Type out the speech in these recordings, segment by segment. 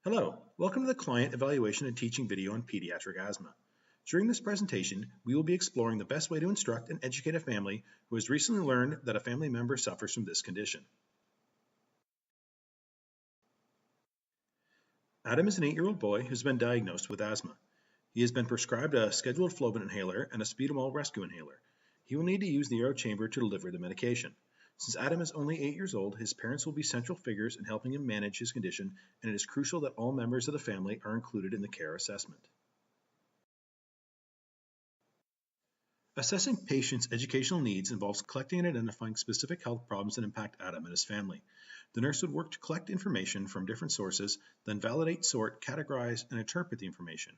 Hello, welcome to the Client Evaluation and Teaching video on pediatric asthma. During this presentation, we will be exploring the best way to instruct and educate a family who has recently learned that a family member suffers from this condition. Adam is an 8-year-old boy who's been diagnosed with asthma. He has been prescribed a scheduled Flovent inhaler and a Speedamol rescue inhaler. He will need to use the aero chamber to deliver the medication. Since Adam is only 8 years old, his parents will be central figures in helping him manage his condition, and it is crucial that all members of the family are included in the care assessment. Assessing patients' educational needs involves collecting and identifying specific health problems that impact Adam and his family. The nurse would work to collect information from different sources, then validate, sort, categorize, and interpret the information.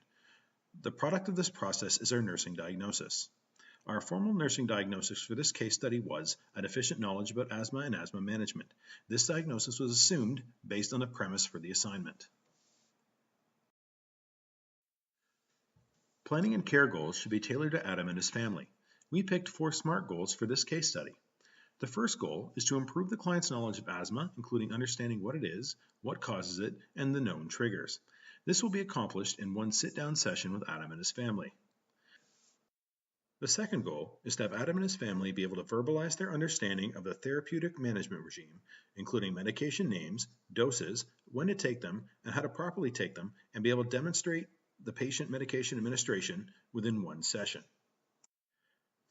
The product of this process is our nursing diagnosis. Our formal nursing diagnosis for this case study was a deficient knowledge about asthma and asthma management. This diagnosis was assumed based on the premise for the assignment. Planning and care goals should be tailored to Adam and his family. We picked 4 SMART goals for this case study. The first goal is to improve the client's knowledge of asthma, including understanding what it is, what causes it, and the known triggers. This will be accomplished in one sit-down session with Adam and his family. The second goal is to have Adam and his family be able to verbalize their understanding of the therapeutic management regime, including medication names, doses, when to take them, and how to properly take them, and be able to demonstrate the patient medication administration within one session.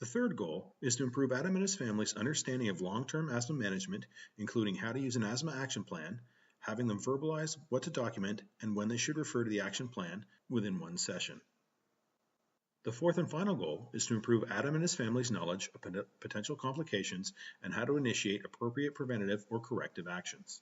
The third goal is to improve Adam and his family's understanding of long-term asthma management, including how to use an asthma action plan, having them verbalize what to document, and when they should refer to the action plan within one session. The fourth and final goal is to improve Adam and his family's knowledge of potential complications and how to initiate appropriate preventative or corrective actions.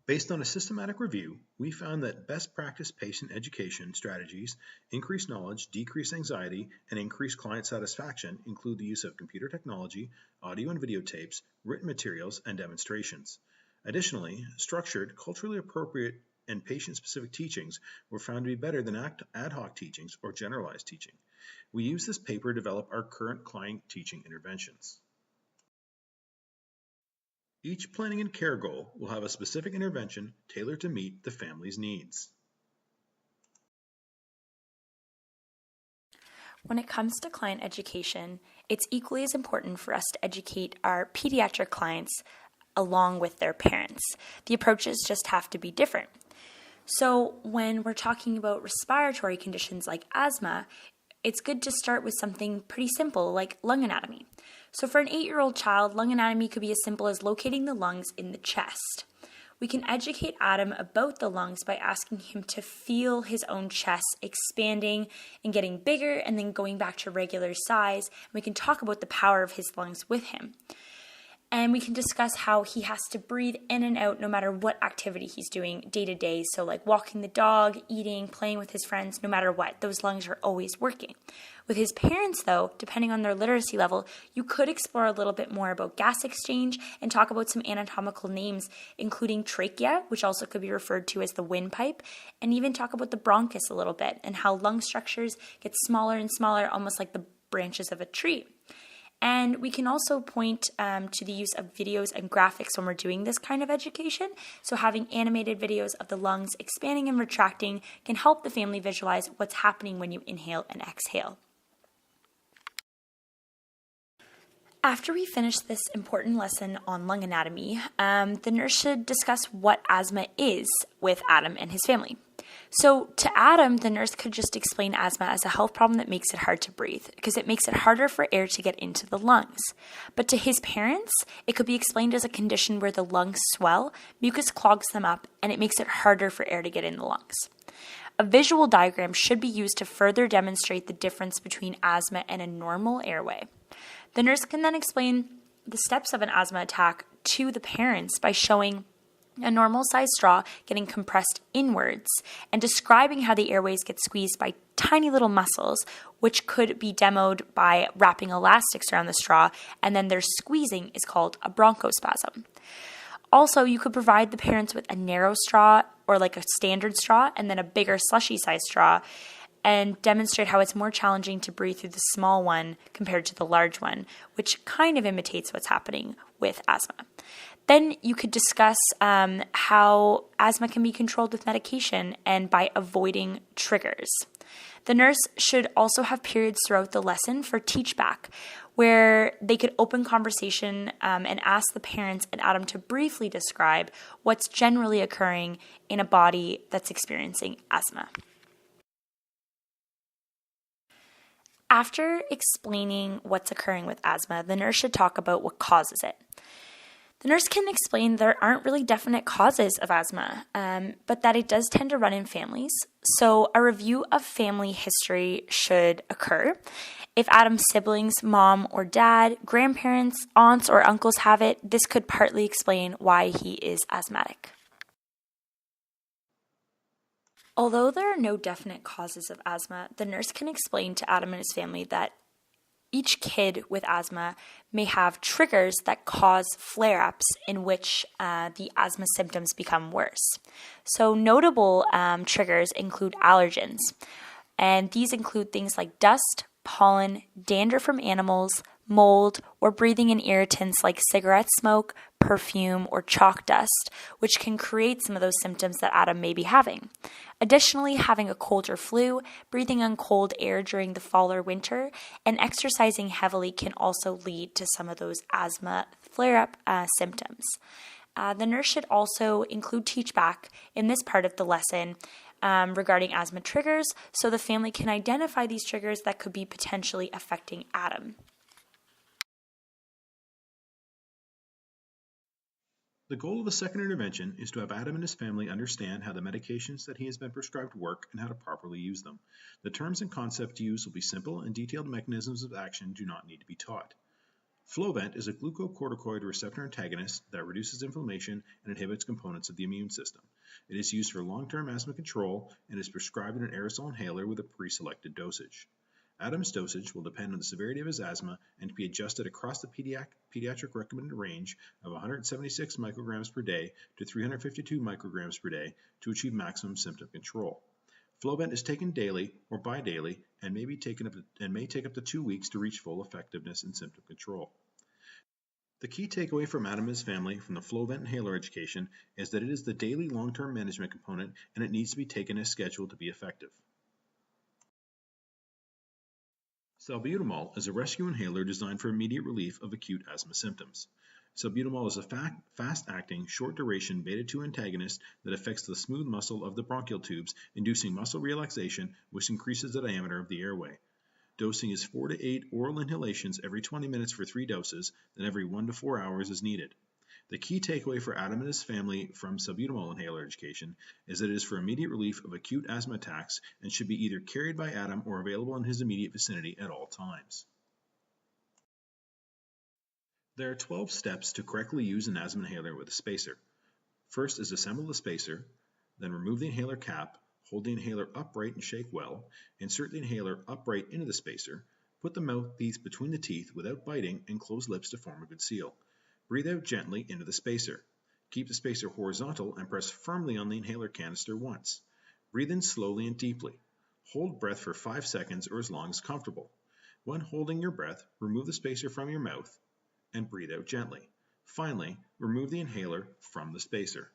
Based on a systematic review, we found that best practice patient education strategies increase knowledge, decrease anxiety, and increase client satisfaction include the use of computer technology, audio and videotapes, written materials, and demonstrations. Additionally, structured, culturally appropriate, and patient-specific teachings were found to be better than ad hoc teachings or generalized teaching. We use this paper to develop our current client teaching interventions. Each planning and care goal will have a specific intervention tailored to meet the family's needs. When it comes to client education, it's equally as important for us to educate our pediatric clients along with their parents. The approaches just have to be different. So when we're talking about respiratory conditions like asthma, it's good to start with something pretty simple like lung anatomy. So for an 8-year-old child, lung anatomy could be as simple as locating the lungs in the chest. We can educate Adam about the lungs by asking him to feel his own chest expanding and getting bigger and then going back to regular size. We can talk about the power of his lungs with him. And we can discuss how he has to breathe in and out no matter what activity he's doing day to day. So like walking the dog, eating, playing with his friends, no matter what, those lungs are always working. With his parents though, depending on their literacy level, you could explore a little bit more about gas exchange and talk about some anatomical names, including trachea, which also could be referred to as the windpipe, and even talk about the bronchus a little bit and how lung structures get smaller and smaller, almost like the branches of a tree. And we can also point to the use of videos and graphics when we're doing this kind of education. So having animated videos of the lungs expanding and retracting can help the family visualize what's happening when you inhale and exhale. After we finish this important lesson on lung anatomy, the nurse should discuss what asthma is with Adam and his family. So to Adam, the nurse could just explain asthma as a health problem that makes it hard to breathe because it makes it harder for air to get into the lungs. But to his parents, it could be explained as a condition where the lungs swell, mucus clogs them up, and it makes it harder for air to get in the lungs. A visual diagram should be used to further demonstrate the difference between asthma and a normal airway. The nurse can then explain the steps of an asthma attack to the parents by showing a normal-sized straw getting compressed inwards and describing how the airways get squeezed by tiny little muscles, which could be demoed by wrapping elastics around the straw, and then their squeezing is called a bronchospasm. Also, you could provide the parents with a narrow straw or like a standard straw and then a bigger slushy-sized straw and demonstrate how it's more challenging to breathe through the small one compared to the large one, which kind of imitates what's happening with asthma. Then you could discuss how asthma can be controlled with medication and by avoiding triggers. The nurse should also have periods throughout the lesson for teach back, where they could open conversation and ask the parents and Adam to briefly describe what's generally occurring in a body that's experiencing asthma. After explaining what's occurring with asthma, the nurse should talk about what causes it. The nurse can explain there aren't really definite causes of asthma, but that it does tend to run in families. So a review of family history should occur. If Adam's siblings, mom or dad, grandparents, aunts or uncles have it, this could partly explain why he is asthmatic. Although there are no definite causes of asthma, the nurse can explain to Adam and his family that each kid with asthma may have triggers that cause flare-ups in which the asthma symptoms become worse. So notable triggers include allergens, and these include things like dust, pollen, dander from animals, mold, or breathing in irritants like cigarette smoke, perfume, or chalk dust, which can create some of those symptoms that Adam may be having. Additionally, having a cold or flu, breathing in cold air during the fall or winter, and exercising heavily can also lead to some of those asthma flare-up symptoms. The nurse should also include teach back in this part of the lesson regarding asthma triggers, so the family can identify these triggers that could be potentially affecting Adam. The goal of the second intervention is to have Adam and his family understand how the medications that he has been prescribed work and how to properly use them. The terms and concepts used will be simple, and detailed mechanisms of action do not need to be taught. Flovent is a glucocorticoid receptor antagonist that reduces inflammation and inhibits components of the immune system. It is used for long-term asthma control and is prescribed in an aerosol inhaler with a pre-selected dosage. Adam's dosage will depend on the severity of his asthma and be adjusted across the pediatric recommended range of 176 micrograms per day to 352 micrograms per day to achieve maximum symptom control. Flovent is taken daily or bidaily and may take up to 2 weeks to reach full effectiveness in symptom control. The key takeaway from Adam and his family from the Flovent inhaler education is that it is the daily long-term management component and it needs to be taken as scheduled to be effective. Salbutamol is a rescue inhaler designed for immediate relief of acute asthma symptoms. Salbutamol is a fast-acting, short-duration beta-2 antagonist that affects the smooth muscle of the bronchial tubes, inducing muscle relaxation, which increases the diameter of the airway. Dosing is 4 to 8 oral inhalations every 20 minutes for 3 doses, then every 1 to 4 hours is needed. The key takeaway for Adam and his family from salbutamol inhaler education is that it is for immediate relief of acute asthma attacks and should be either carried by Adam or available in his immediate vicinity at all times. There are 12 steps to correctly use an asthma inhaler with a spacer. First is assemble the spacer, then remove the inhaler cap, hold the inhaler upright and shake well, insert the inhaler upright into the spacer, put the mouthpiece between the teeth without biting and close lips to form a good seal. Breathe out gently into the spacer. Keep the spacer horizontal and press firmly on the inhaler canister once. Breathe in slowly and deeply. Hold breath for 5 seconds or as long as comfortable. When holding your breath, remove the spacer from your mouth and breathe out gently. Finally, remove the inhaler from the spacer.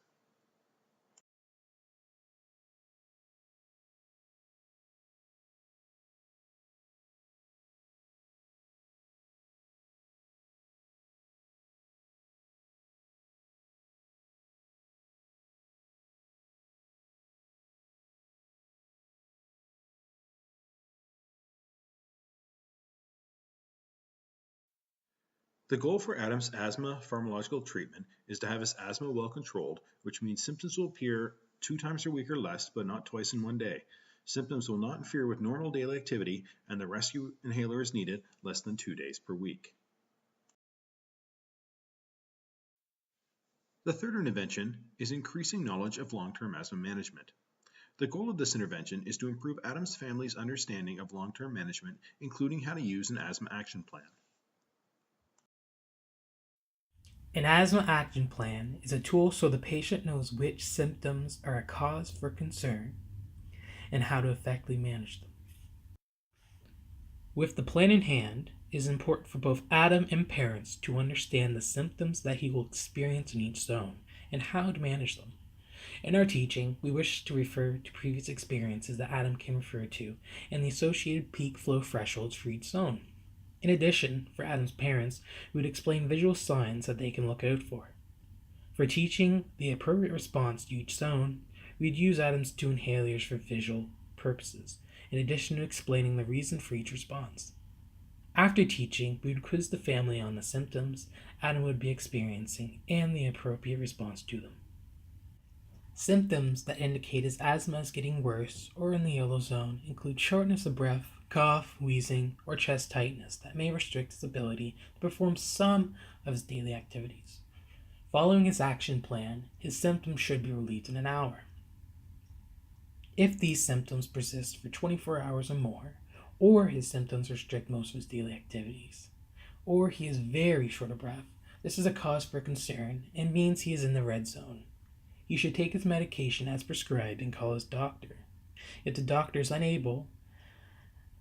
The goal for Adam's asthma pharmacological treatment is to have his asthma well controlled, which means symptoms will appear 2 times a week or less, but not twice in one day. Symptoms will not interfere with normal daily activity, and the rescue inhaler is needed less than 2 days per week. The third intervention is increasing knowledge of long-term asthma management. The goal of this intervention is to improve Adam's family's understanding of long-term management, including how to use an asthma action plan. An asthma action plan is a tool so the patient knows which symptoms are a cause for concern and how to effectively manage them. With the plan in hand, it is important for both Adam and parents to understand the symptoms that he will experience in each zone and how to manage them. In our teaching, we wish to refer to previous experiences that Adam can refer to and the associated peak flow thresholds for each zone. In addition, for Adam's parents, we would explain visual signs that they can look out for. For teaching the appropriate response to each zone, we'd use Adam's 2 inhalers for visual purposes, in addition to explaining the reason for each response. After teaching, we would quiz the family on the symptoms Adam would be experiencing and the appropriate response to them. Symptoms that indicate his asthma is getting worse or in the yellow zone include shortness of breath, cough, wheezing, or chest tightness that may restrict his ability to perform some of his daily activities. Following his action plan, his symptoms should be relieved in an hour. If these symptoms persist for 24 hours or more, or his symptoms restrict most of his daily activities, or he is very short of breath, this is a cause for concern and means he is in the red zone. He should take his medication as prescribed and call his doctor. If the doctor is unable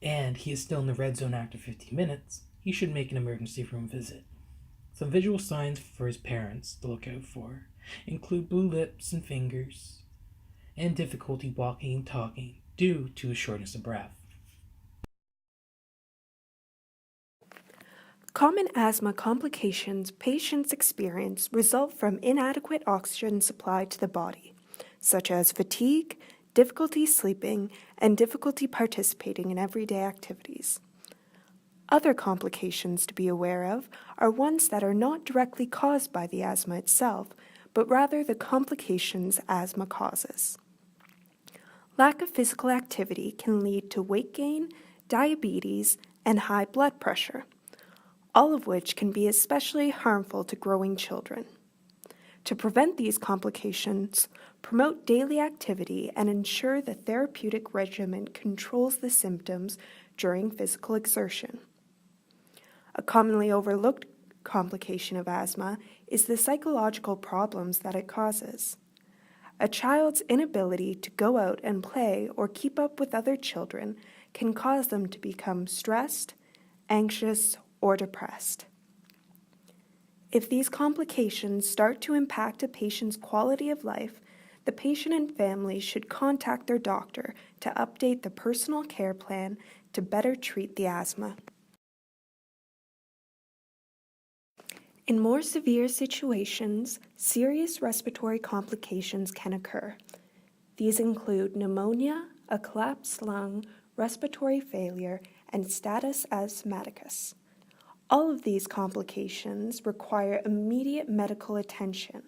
and he is still in the red zone after 15 minutes, he should make an emergency room visit. Some visual signs for his parents to look out for include blue lips and fingers, and difficulty walking and talking due to his shortness of breath. Common asthma complications patients experience result from inadequate oxygen supply to the body, such as fatigue, difficulty sleeping, and difficulty participating in everyday activities. Other complications to be aware of are ones that are not directly caused by the asthma itself, but rather the complications asthma causes. Lack of physical activity can lead to weight gain, diabetes, and high blood pressure, all of which can be especially harmful to growing children. To prevent these complications, promote daily activity and ensure the therapeutic regimen controls the symptoms during physical exertion. A commonly overlooked complication of asthma is the psychological problems that it causes. A child's inability to go out and play or keep up with other children can cause them to become stressed, anxious, or depressed. If these complications start to impact a patient's quality of life, the patient and family should contact their doctor to update the personal care plan to better treat the asthma. In more severe situations, serious respiratory complications can occur. These include pneumonia, a collapsed lung, respiratory failure, and status asthmaticus. All of these complications require immediate medical attention.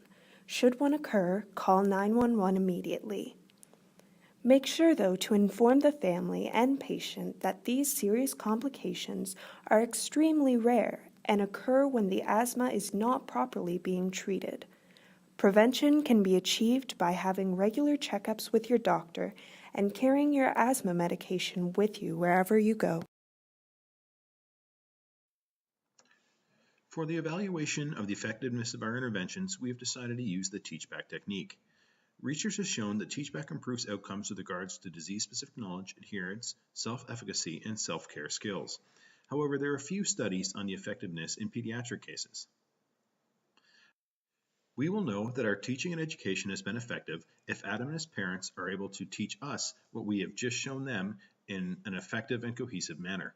Should one occur, call 911 immediately. Make sure, though, to inform the family and patient that these serious complications are extremely rare and occur when the asthma is not properly being treated. Prevention can be achieved by having regular checkups with your doctor and carrying your asthma medication with you wherever you go. For the evaluation of the effectiveness of our interventions, we have decided to use the teach-back technique. Research has shown that teach-back improves outcomes with regards to disease-specific knowledge, adherence, self-efficacy, and self-care skills. However, there are few studies on the effectiveness in pediatric cases. We will know that our teaching and education has been effective if Adam and his parents are able to teach us what we have just shown them in an effective and cohesive manner.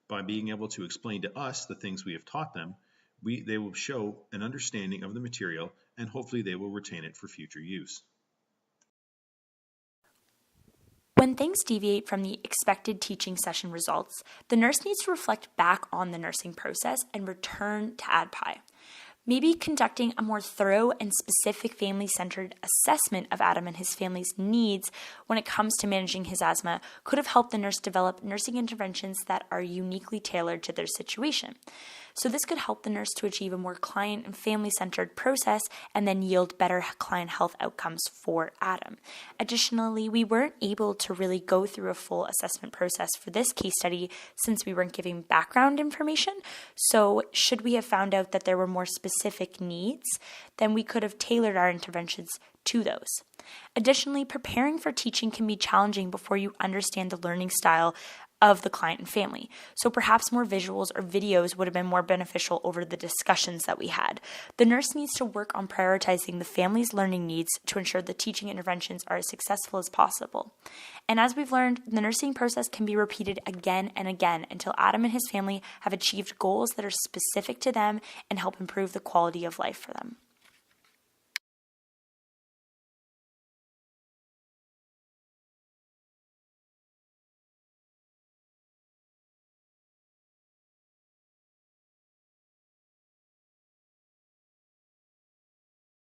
By being able to explain to us the things we have taught them, they will show an understanding of the material, and hopefully they will retain it for future use. When things deviate from the expected teaching session results, the nurse needs to reflect back on the nursing process and return to ADPI. Maybe conducting a more thorough and specific family-centered assessment of Adam and his family's needs when it comes to managing his asthma could have helped the nurse develop nursing interventions that are uniquely tailored to their situation. So this could help the nurse to achieve a more client and family-centered process and then yield better client health outcomes for Adam. Additionally, we weren't able to really go through a full assessment process for this case study since we weren't giving background information. So should we have found out that there were more specific needs, then we could have tailored our interventions to those. Additionally, preparing for teaching can be challenging before you understand the learning style of the client and family. So perhaps more visuals or videos would have been more beneficial over the discussions that we had. The nurse needs to work on prioritizing the family's learning needs to ensure the teaching interventions are as successful as possible. And as we've learned, the nursing process can be repeated again and again until Adam and his family have achieved goals that are specific to them and help improve the quality of life for them.